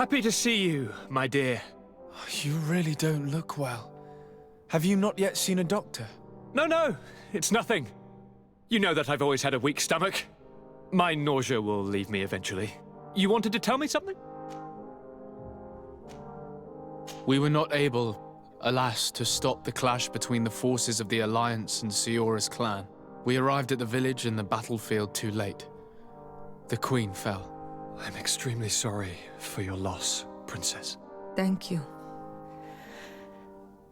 Happy to see you, my dear. You really don't look well. Have you not yet seen a doctor? No, it's nothing. You know that I've always had a weak stomach. My nausea will leave me eventually. You wanted to tell me something? We were not able, alas, to stop the clash between the forces of the Alliance and Siora's clan. We arrived at the village and the battlefield too late. The Queen fell. I'm extremely sorry for your loss, Princess. Thank you.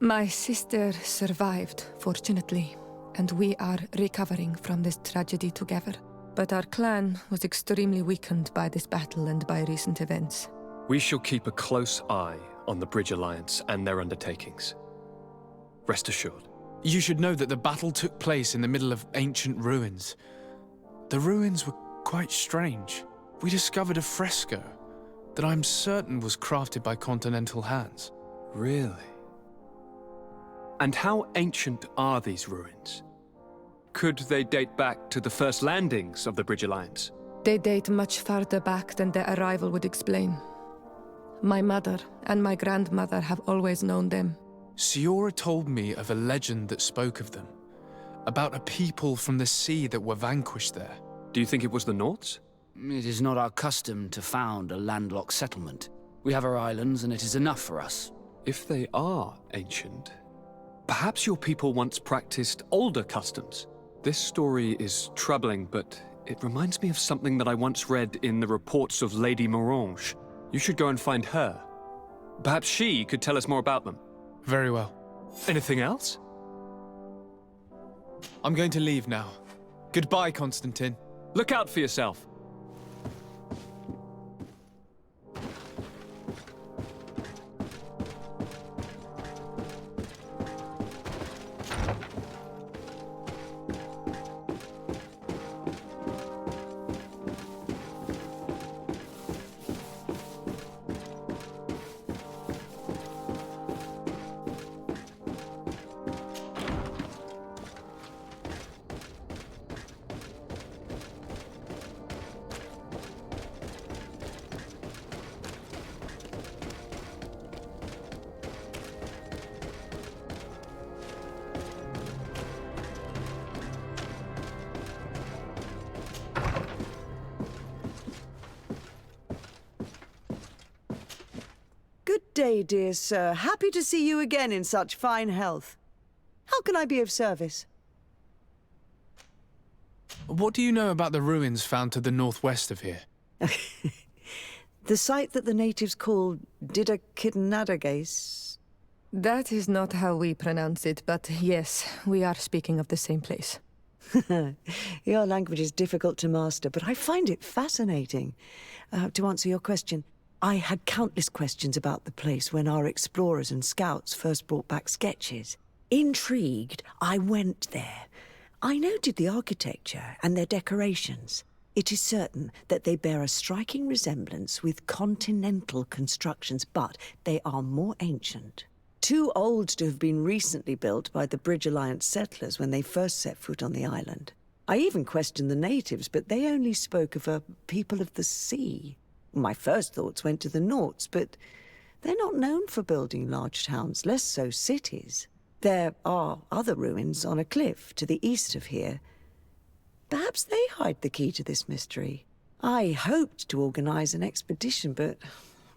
My sister survived, fortunately, and we are recovering from this tragedy together. But our clan was extremely weakened by this battle and by recent events. We shall keep a close eye on the Bridge Alliance and their undertakings. Rest assured. You should know that the battle took place in the middle of ancient ruins. The ruins were quite strange. We discovered a fresco that I'm certain was crafted by continental hands. Really? And how ancient are these ruins? Could they date back to the first landings of the Bridge Alliance? They date much farther back than their arrival would explain. My mother and my grandmother have always known them. Siora told me of a legend that spoke of them, about a people from the sea that were vanquished there. Do you think it was the Nords? It is not our custom to found a landlocked settlement. We have our islands, and it is enough for us. If they are ancient, perhaps your people once practiced older customs. This story is troubling, but it reminds me of something that I once read in the reports of Lady Morange. You should go and find her. Perhaps she could tell us more about them. Very well. Anything else? I'm going to leave now. Goodbye, Constantine. Look out for yourself. Good day, dear sir. Happy to see you again in such fine health. How can I be of service? What do you know about the ruins found to the northwest of here? The site that the natives call Didakidnadagase. That is not how we pronounce it, but yes, we are speaking of the same place. Your language is difficult to master, but I find it fascinating. To answer your question, I had countless questions about the place when our explorers and scouts first brought back sketches. Intrigued, I went there. I noted the architecture and their decorations. It is certain that they bear a striking resemblance with continental constructions, but they are more ancient. Too old to have been recently built by the Bridge Alliance settlers when they first set foot on the island. I even questioned the natives, but they only spoke of a people of the sea. My first thoughts went to the Nords, but they're not known for building large towns, less so cities. There are other ruins on a cliff to the east of here. Perhaps they hide the key to this mystery. I hoped to organize an expedition, but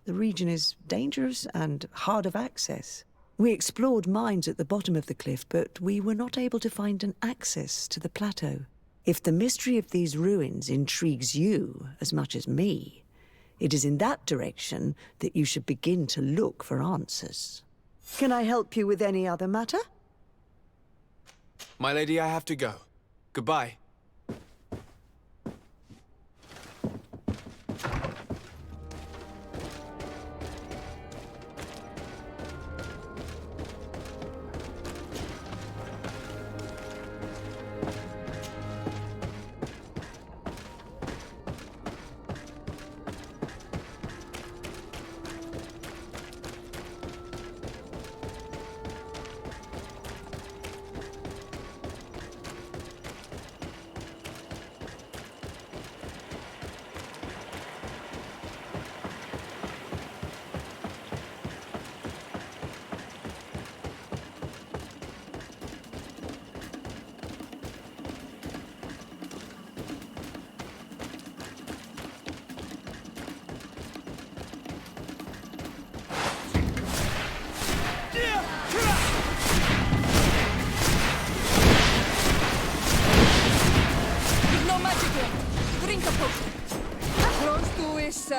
the region is dangerous and hard of access. We explored mines at the bottom of the cliff, but we were not able to find an access to the plateau. If the mystery of these ruins intrigues you as much as me, it is in that direction that you should begin to look for answers. Can I help you with any other matter? My lady, I have to go. Goodbye.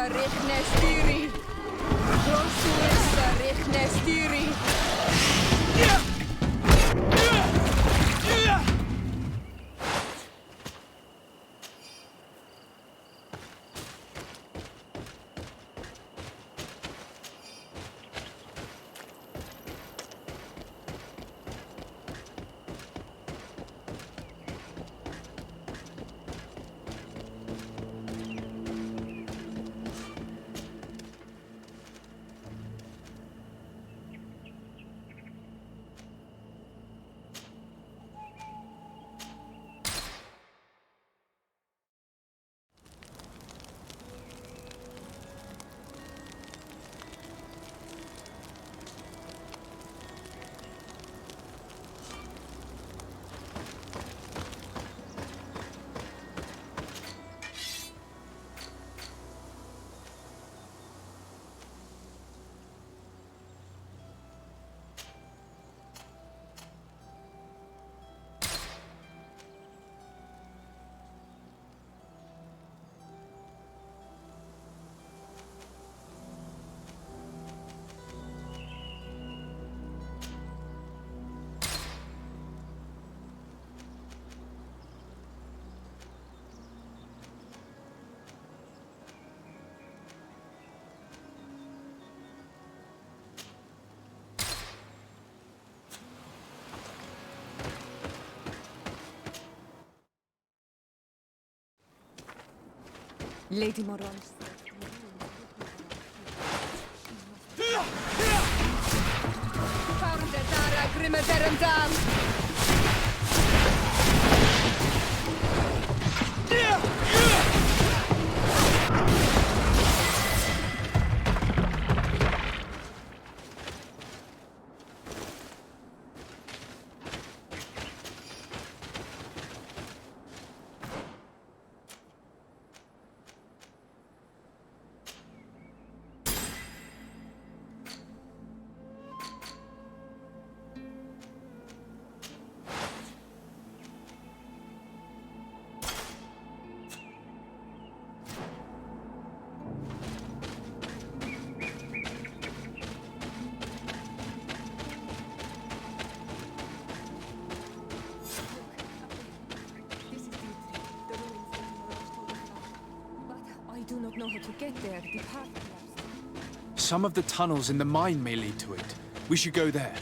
Rechnestiri. Prosuissa Rechnestiri. Lady Morons. Farndetara Grimmeterendam. I do not know how to get there. The path collapsed. Some of the tunnels in the mine may lead to it. We should go there.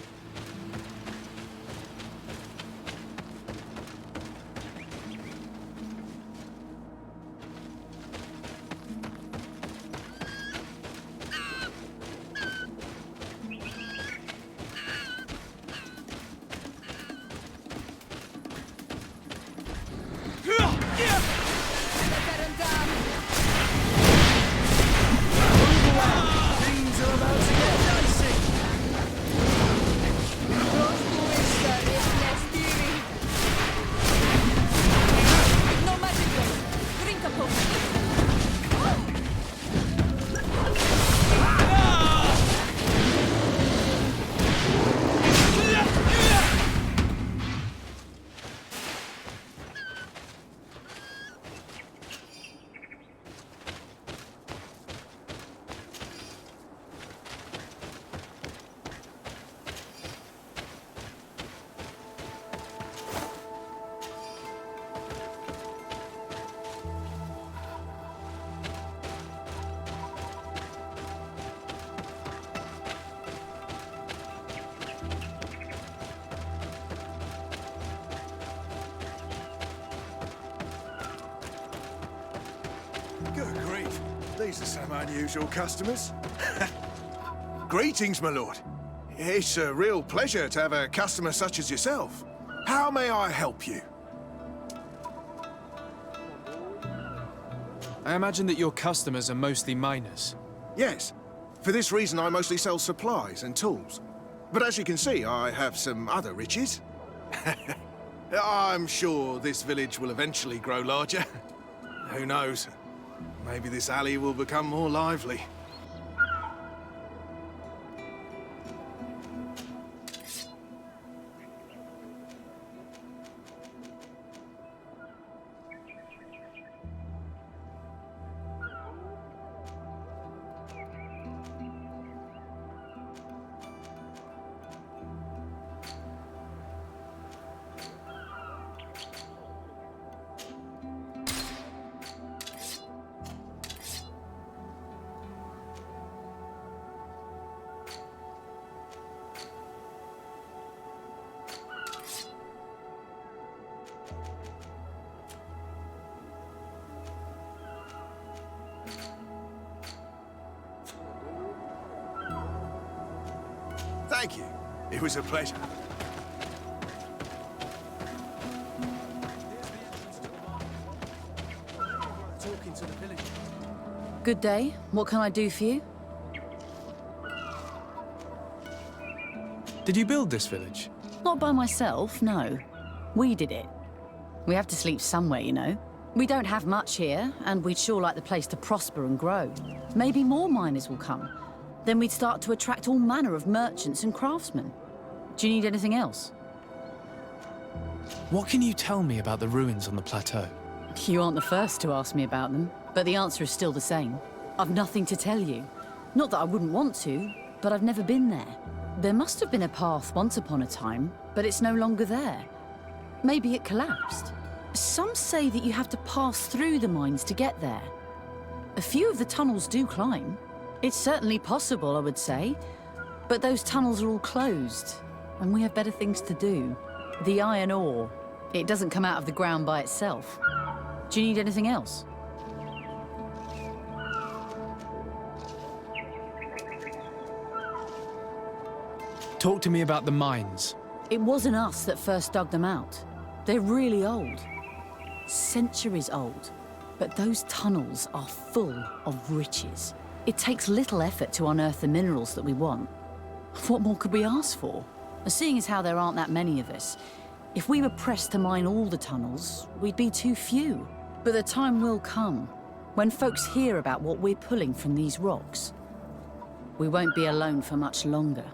Good grief. These are some unusual customers. Greetings, my lord. It's a real pleasure to have a customer such as yourself. How may I help you? I imagine that your customers are mostly miners. Yes. For this reason, I mostly sell supplies and tools. But as you can see, I have some other riches. I'm sure this village will eventually grow larger. Who knows? Maybe this alley will become more lively. Thank you. It was a pleasure. Good day. What can I do for you? Did you build this village? Not by myself, no. We did it. We have to sleep somewhere, you know. We don't have much here, and we'd sure like the place to prosper and grow. Maybe more miners will come. Then we'd start to attract all manner of merchants and craftsmen. Do you need anything else? What can you tell me about the ruins on the plateau? You aren't the first to ask me about them, but the answer is still the same. I've nothing to tell you. Not that I wouldn't want to, but I've never been there. There must have been a path once upon a time, but it's no longer there. Maybe it collapsed. Some say that you have to pass through the mines to get there. A few of the tunnels do climb. It's certainly possible, I would say. But those tunnels are all closed, and we have better things to do. The iron ore, it doesn't come out of the ground by itself. Do you need anything else? Talk to me about the mines. It wasn't us that first dug them out. They're really old. Centuries old. But those tunnels are full of riches. It takes little effort to unearth the minerals that we want. What more could we ask for? Seeing as how there aren't that many of us, if we were pressed to mine all the tunnels, we'd be too few. But the time will come when folks hear about what we're pulling from these rocks. We won't be alone for much longer.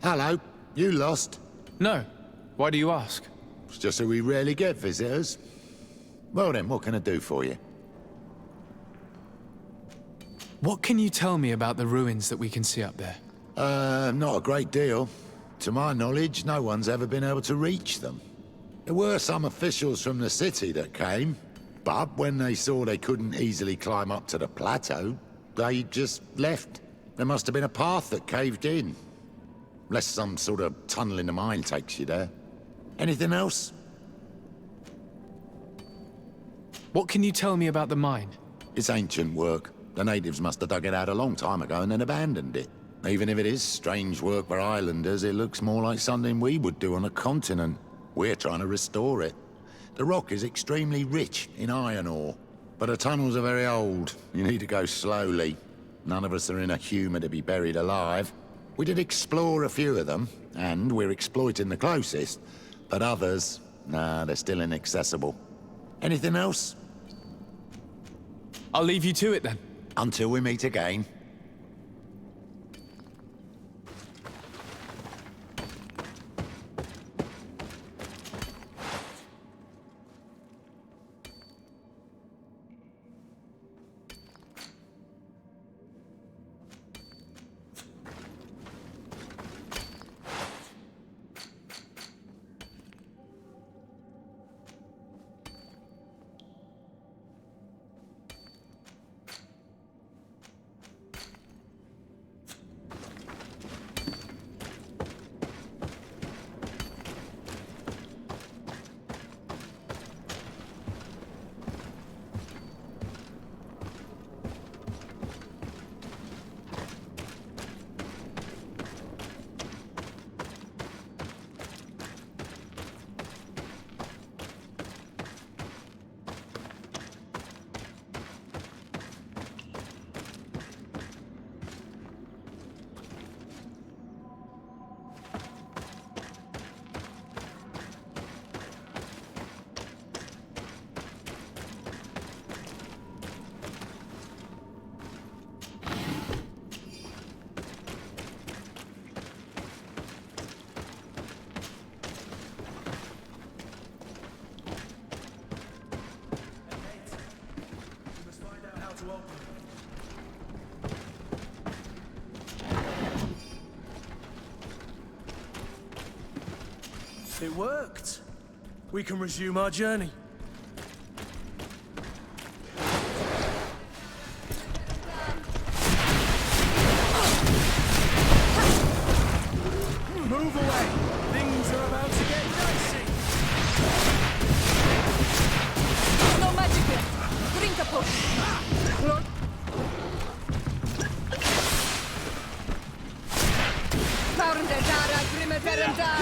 Hello, you lost? No. Why do you ask? It's just that we rarely get visitors. Well then, what can I do for you? What can you tell me about the ruins that we can see up there? Not a great deal. To my knowledge, no one's ever been able to reach them. There were some officials from the city that came, but when they saw they couldn't easily climb up to the plateau, they just left. There must have been a path that caved in. Unless some sort of tunnel in the mine takes you there. Anything else? What can you tell me about the mine? It's ancient work. The natives must have dug it out a long time ago and then abandoned it. Even if it is strange work for islanders, it looks more like something we would do on a continent. We're trying to restore it. The rock is extremely rich in iron ore, but the tunnels are very old. You need to go slowly. None of us are in a humour to be buried alive. We did explore a few of them, and we're exploiting the closest. But others, nah, they're still inaccessible. Anything else? I'll leave you to it then. Until we meet again. It worked. We can resume our journey. Move away! Things are about to get dicey! No magic here. Drink a potion. Founde dara grimme verendar.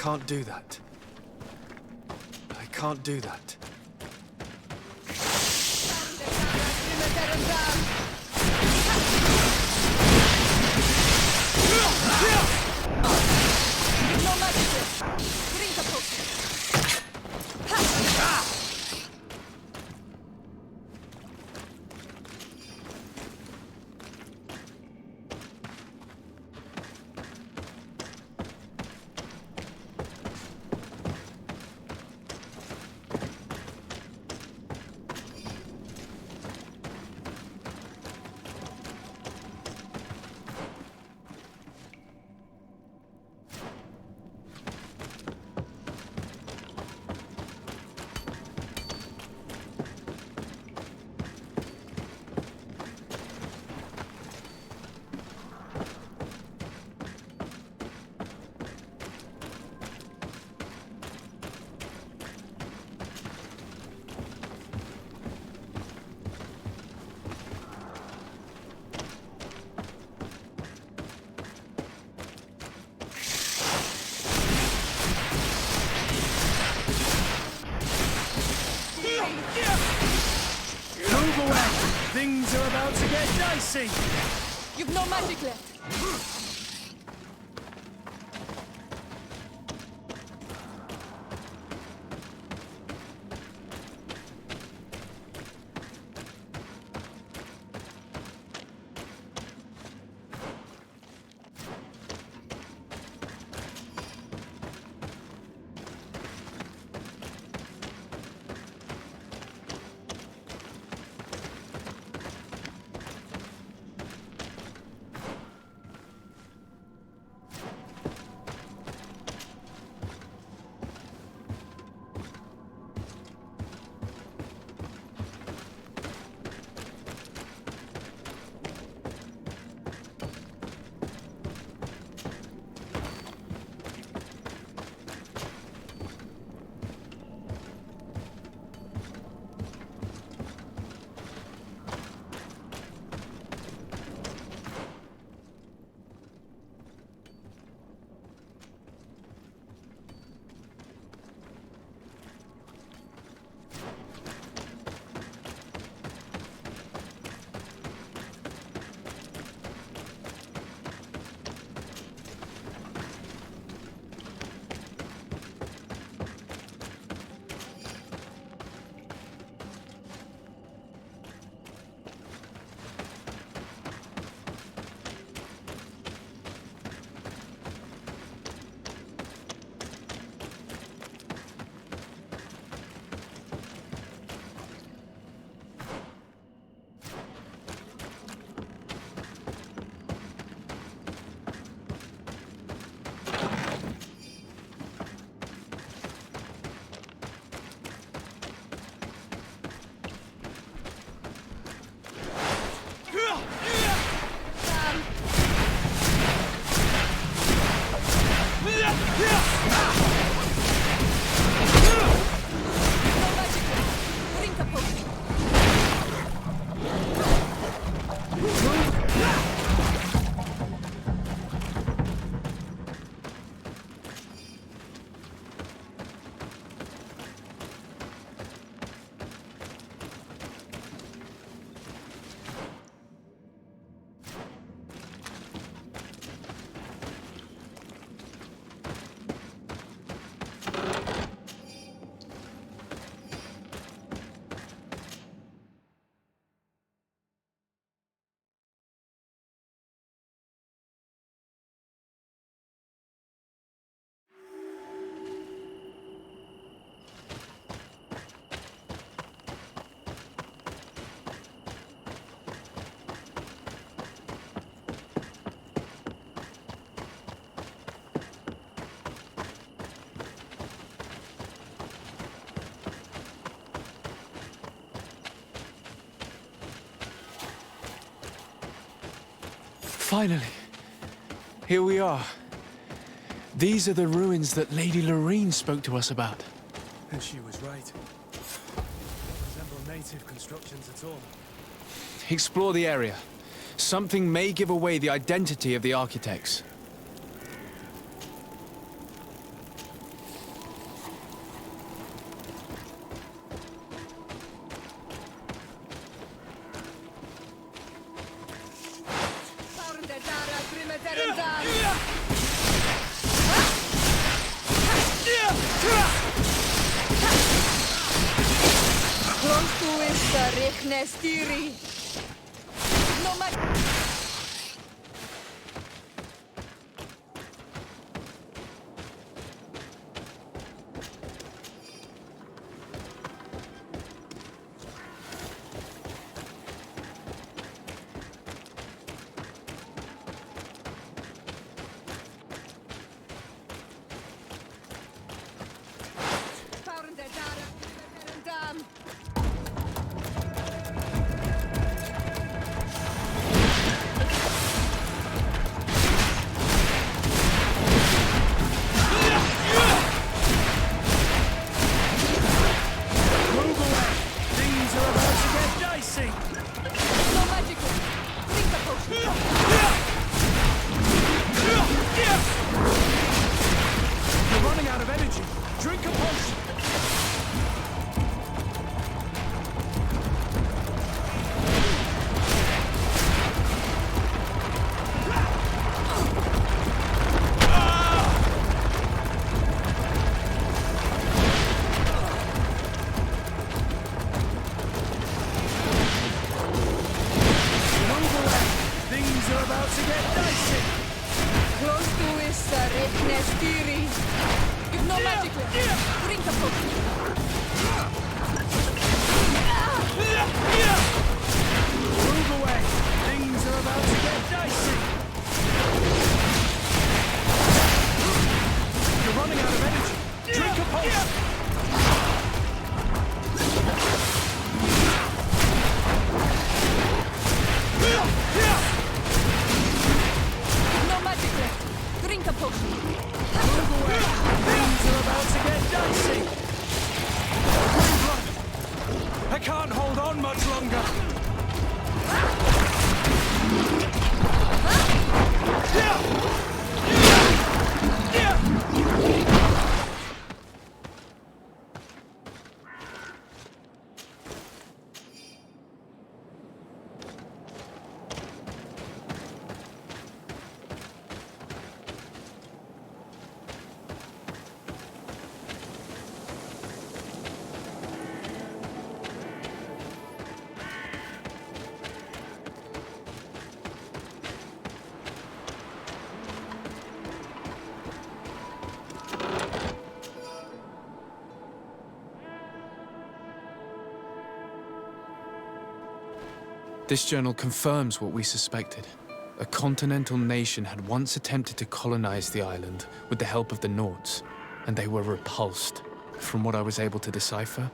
can't do that. I can't do that. Move away! Things are about to get dicey! You've no magic left. Finally, here we are. These are the ruins that Lady Lorene spoke to us about. And she was right. They don't resemble native constructions at all. Explore the area. Something may give away the identity of the architects. Rechnestiri. No ma... I can't hold on much longer. This journal confirms what we suspected. A continental nation had once attempted to colonize the island with the help of the Nords, and they were repulsed. From what I was able to decipher,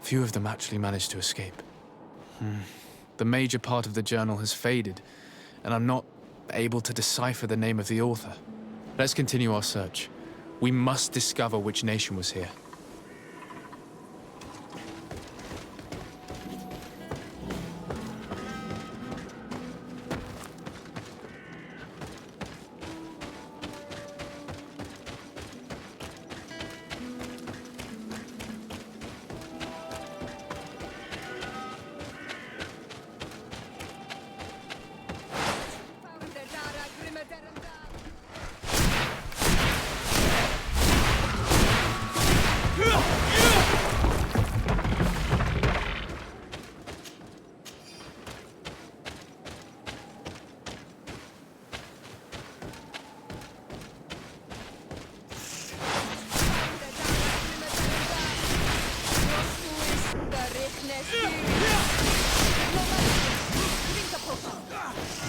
few of them actually managed to escape. The major part of the journal has faded, and I'm not able to decipher the name of the author. Let's continue our search. We must discover which nation was here.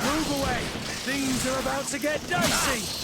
Move away! Things are about to get dicey!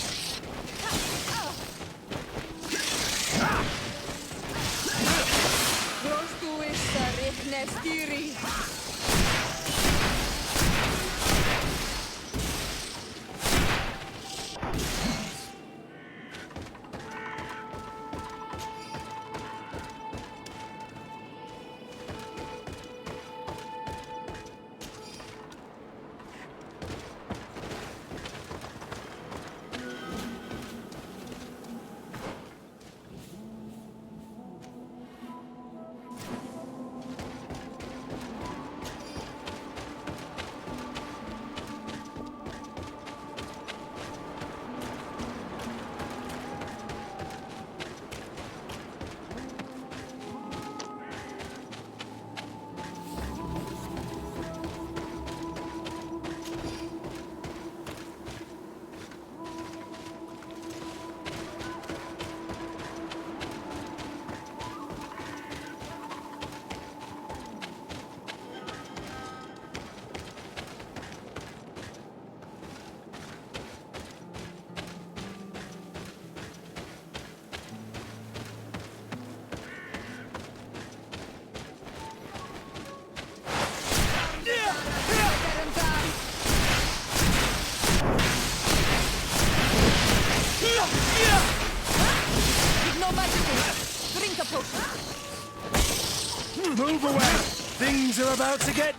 Things are about to get...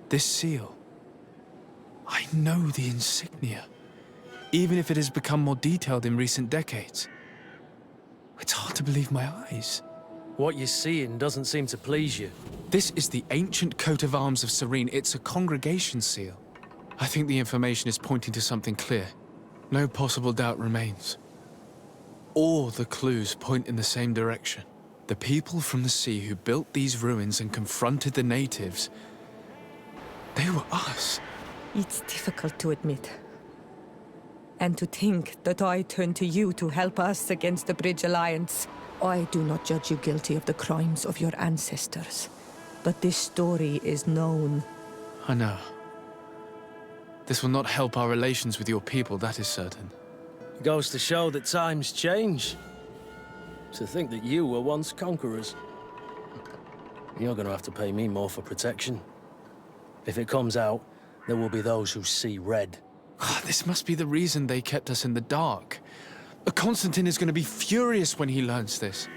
This seal. I know the insignia, even if it has become more detailed in recent decades. It's hard to believe my eyes. What you're seeing doesn't seem to please you. This is the ancient coat of arms of Serene. It's a congregation seal. I think the information is pointing to something clear. No possible doubt remains. All the clues point in the same direction. The people from the sea who built these ruins and confronted the natives, they were us. It's difficult to admit. And to think that I turn to you to help us against the Bridge Alliance. I do not judge you guilty of the crimes of your ancestors. But this story is known. I know. This will not help our relations with your people, that is certain. It goes to show that times change. To think that you were once conquerors. You're gonna have to pay me more for protection. If it comes out, there will be those who see red. This must be the reason they kept us in the dark. Constantine is going to be furious when he learns this.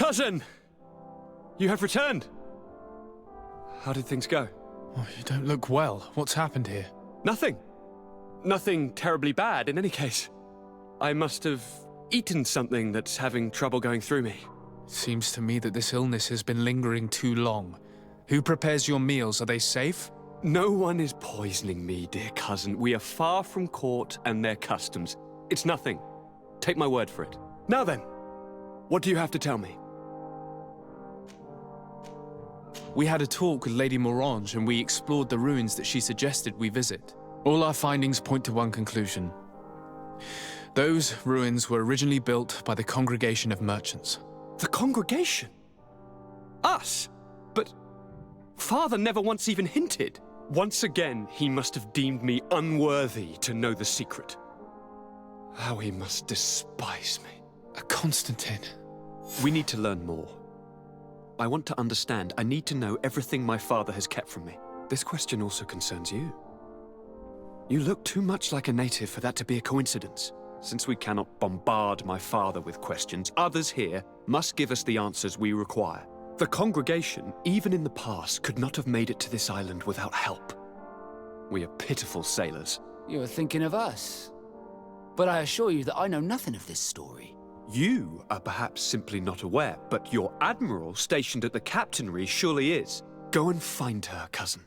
Cousin! You have returned! How did things go? Oh, you don't look well. What's happened here? Nothing. Nothing terribly bad, in any case. I must have eaten something that's having trouble going through me. Seems to me that this illness has been lingering too long. Who prepares your meals? Are they safe? No one is poisoning me, dear cousin. We are far from court and their customs. It's nothing. Take my word for it. Now then, what do you have to tell me? We had a talk with Lady Morange and we explored the ruins that she suggested we visit. All our findings point to one conclusion. Those ruins were originally built by the Congregation of Merchants. The Congregation? Us? But Father never once even hinted. Once again, he must have deemed me unworthy to know the secret. How he must despise me. Constantine. We need to learn more. I want to understand. I need to know everything my father has kept from me. This question also concerns you. You look too much like a native for that to be a coincidence. Since we cannot bombard my father with questions, others here must give us the answers we require. The congregation, even in the past, could not have made it to this island without help. We are pitiful sailors. You were thinking of us. But I assure you that I know nothing of this story. You are perhaps simply not aware, but your admiral stationed at the captainry surely is. Go and find her, cousin.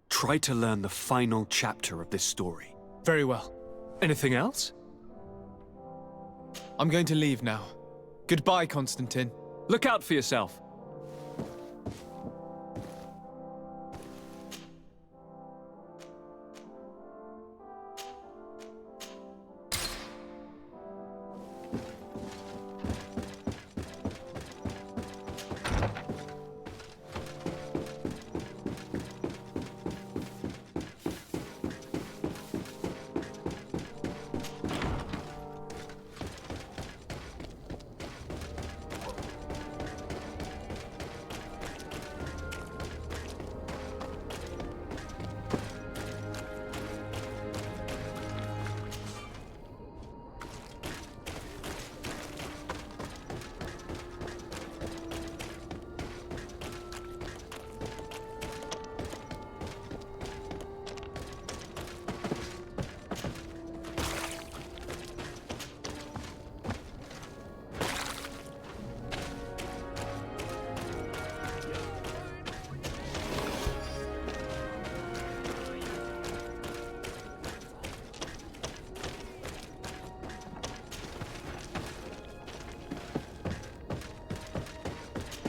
Try to learn the final chapter of this story. Very well. Anything else? I'm going to leave now. Goodbye, Constantine. Look out for yourself.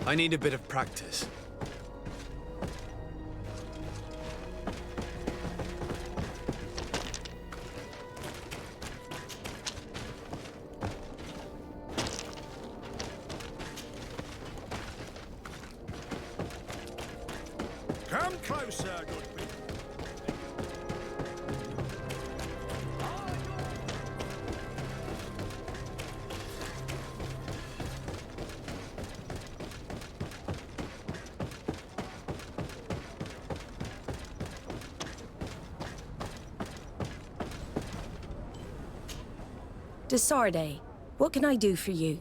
I need a bit of practice. Come closer, good people. Desarde, what can I do for you?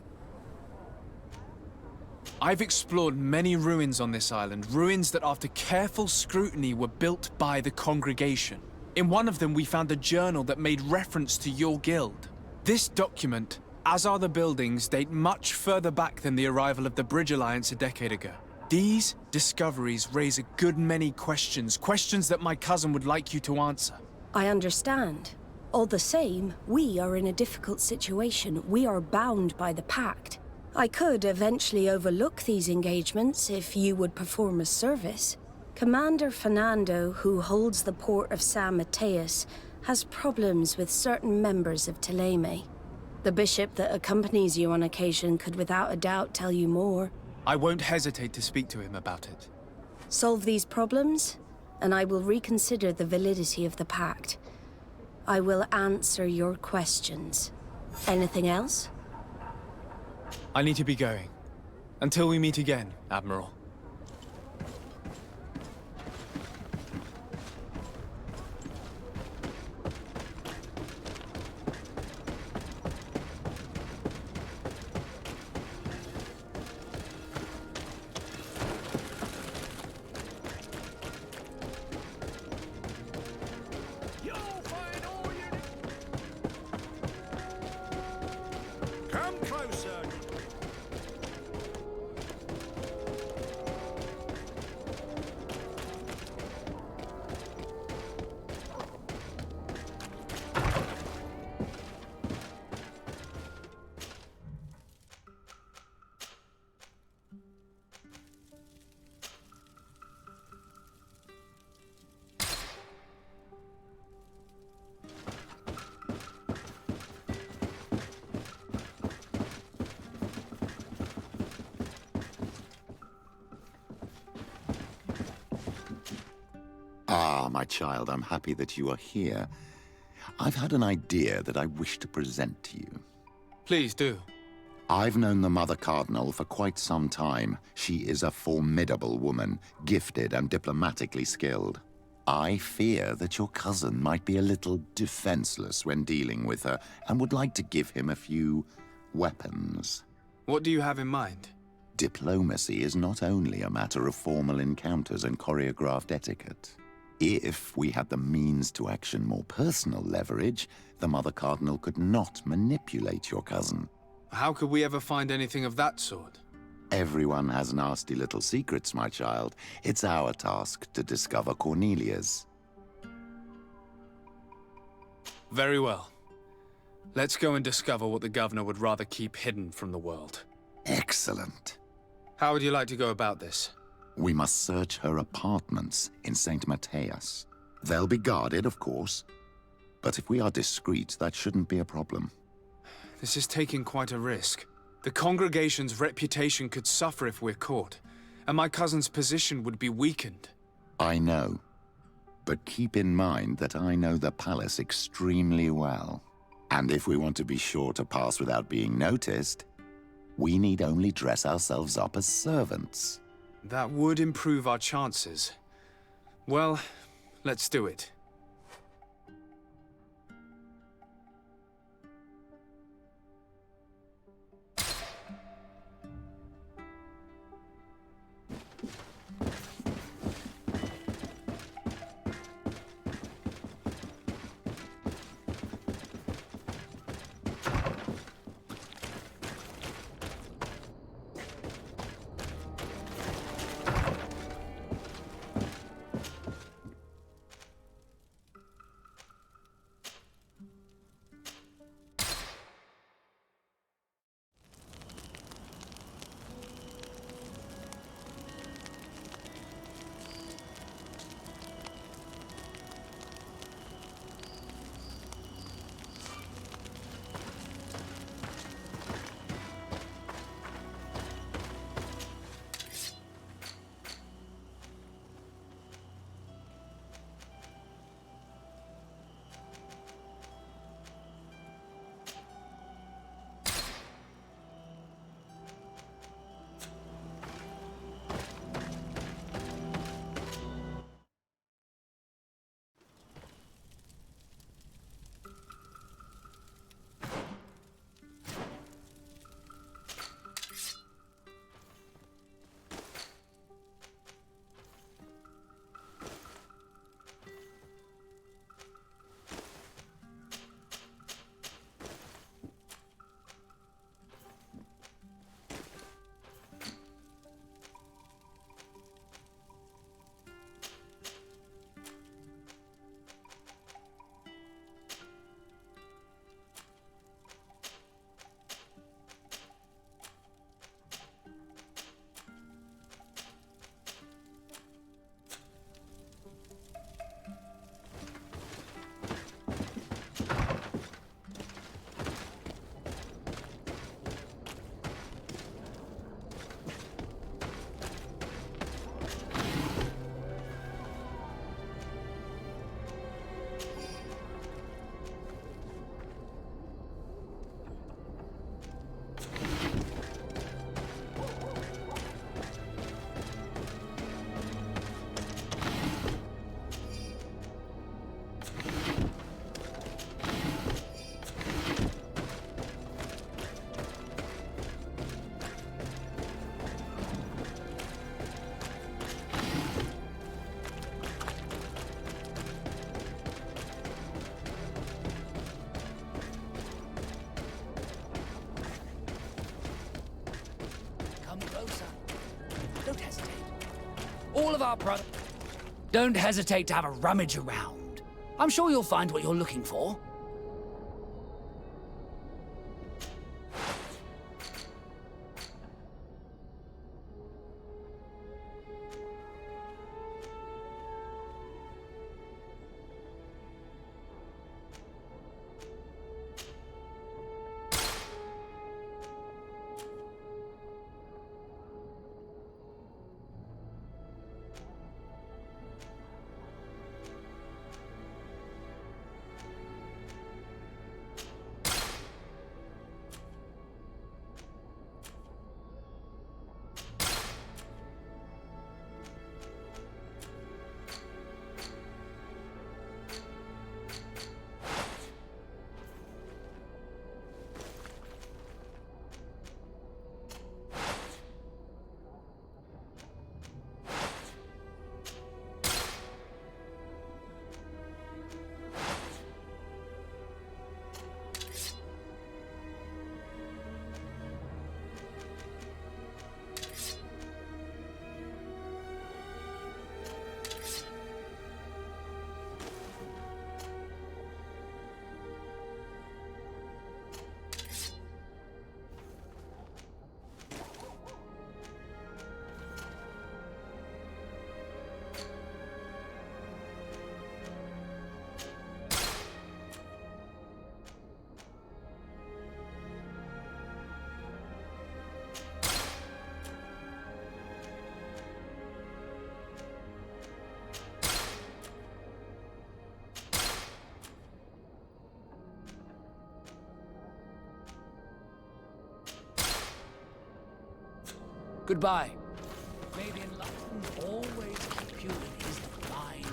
I've explored many ruins on this island, ruins that after careful scrutiny were built by the congregation. In one of them we found a journal that made reference to your guild. This document, as are the buildings, date much further back than the arrival of the Bridge Alliance a decade ago. These discoveries raise a good many questions, questions that my cousin would like you to answer. I understand. All the same, we are in a difficult situation. We are bound by the pact. I could eventually overlook these engagements if you would perform a service. Commander Fernando, who holds the port of San Mateus, has problems with certain members of Teleme. The bishop that accompanies you on occasion could without a doubt tell you more. I won't hesitate to speak to him about it. Solve these problems, and I will reconsider the validity of the pact. I will answer your questions. Anything else? I need to be going. Until we meet again, Admiral. Ah, my child, I'm happy that you are here. I've had an idea that I wish to present to you. Please do. I've known the Mother Cardinal for quite some time. She is a formidable woman, gifted and diplomatically skilled. I fear that your cousin might be a little defenseless when dealing with her, and would like to give him a few weapons. What do you have in mind? Diplomacy is not only a matter of formal encounters and choreographed etiquette. If we had the means to action more personal leverage, the Mother Cardinal could not manipulate your cousin. How could we ever find anything of that sort? Everyone has nasty little secrets, my child. It's our task to discover Cornelia's. Very well. Let's go and discover what the governor would rather keep hidden from the world. Excellent. How would you like to go about this? We must search her apartments in St. Matthias. They'll be guarded, of course. But if we are discreet, that shouldn't be a problem. This is taking quite a risk. The congregation's reputation could suffer if we're caught, and my cousin's position would be weakened. I know. But keep in mind that I know the palace extremely well. And if we want to be sure to pass without being noticed, we need only dress ourselves up as servants. That would improve our chances. Well, let's do it. All of our products. Don't hesitate to have a rummage around. I'm sure you'll find what you're looking for. Goodbye. May the enlightened always keep you in his mind.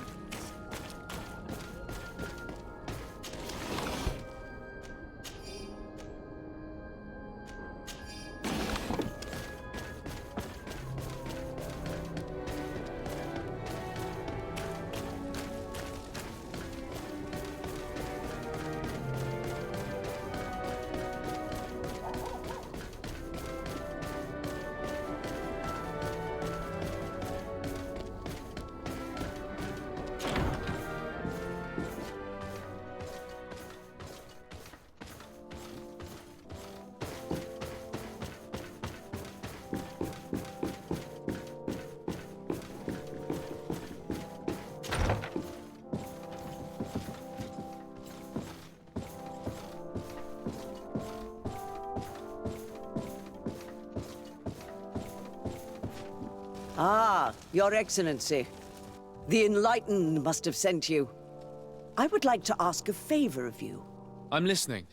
Ah, Your Excellency. The Enlightened must have sent you. I would like to ask a favor of you. I'm listening.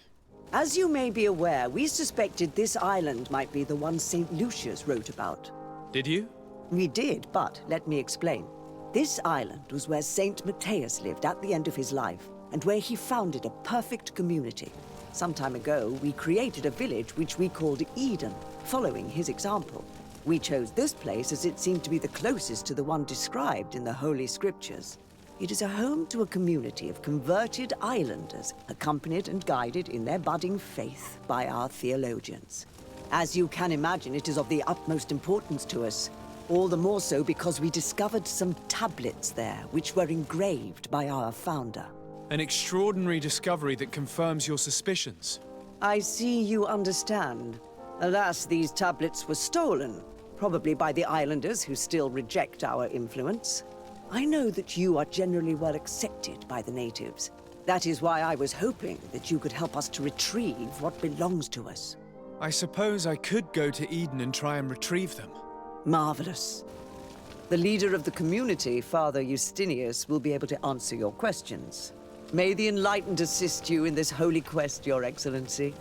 As you may be aware, we suspected this island might be the one St. Lucius wrote about. Did you? We did, but let me explain. This island was where St. Matthias lived at the end of his life, and where he founded a perfect community. Some time ago, we created a village which we called Eden, following his example. We chose this place as it seemed to be the closest to the one described in the Holy Scriptures. It is a home to a community of converted islanders, accompanied and guided in their budding faith by our theologians. As you can imagine, it is of the utmost importance to us. All the more so because we discovered some tablets there, which were engraved by our founder. An extraordinary discovery that confirms your suspicions. I see you understand. Alas, these tablets were stolen, probably by the islanders who still reject our influence. I know that you are generally well accepted by the natives. That is why I was hoping that you could help us to retrieve what belongs to us. I suppose I could go to Eden and try and retrieve them. Marvelous. The leader of the community, Father Justinius, will be able to answer your questions. May the Enlightened assist you in this holy quest, Your Excellency.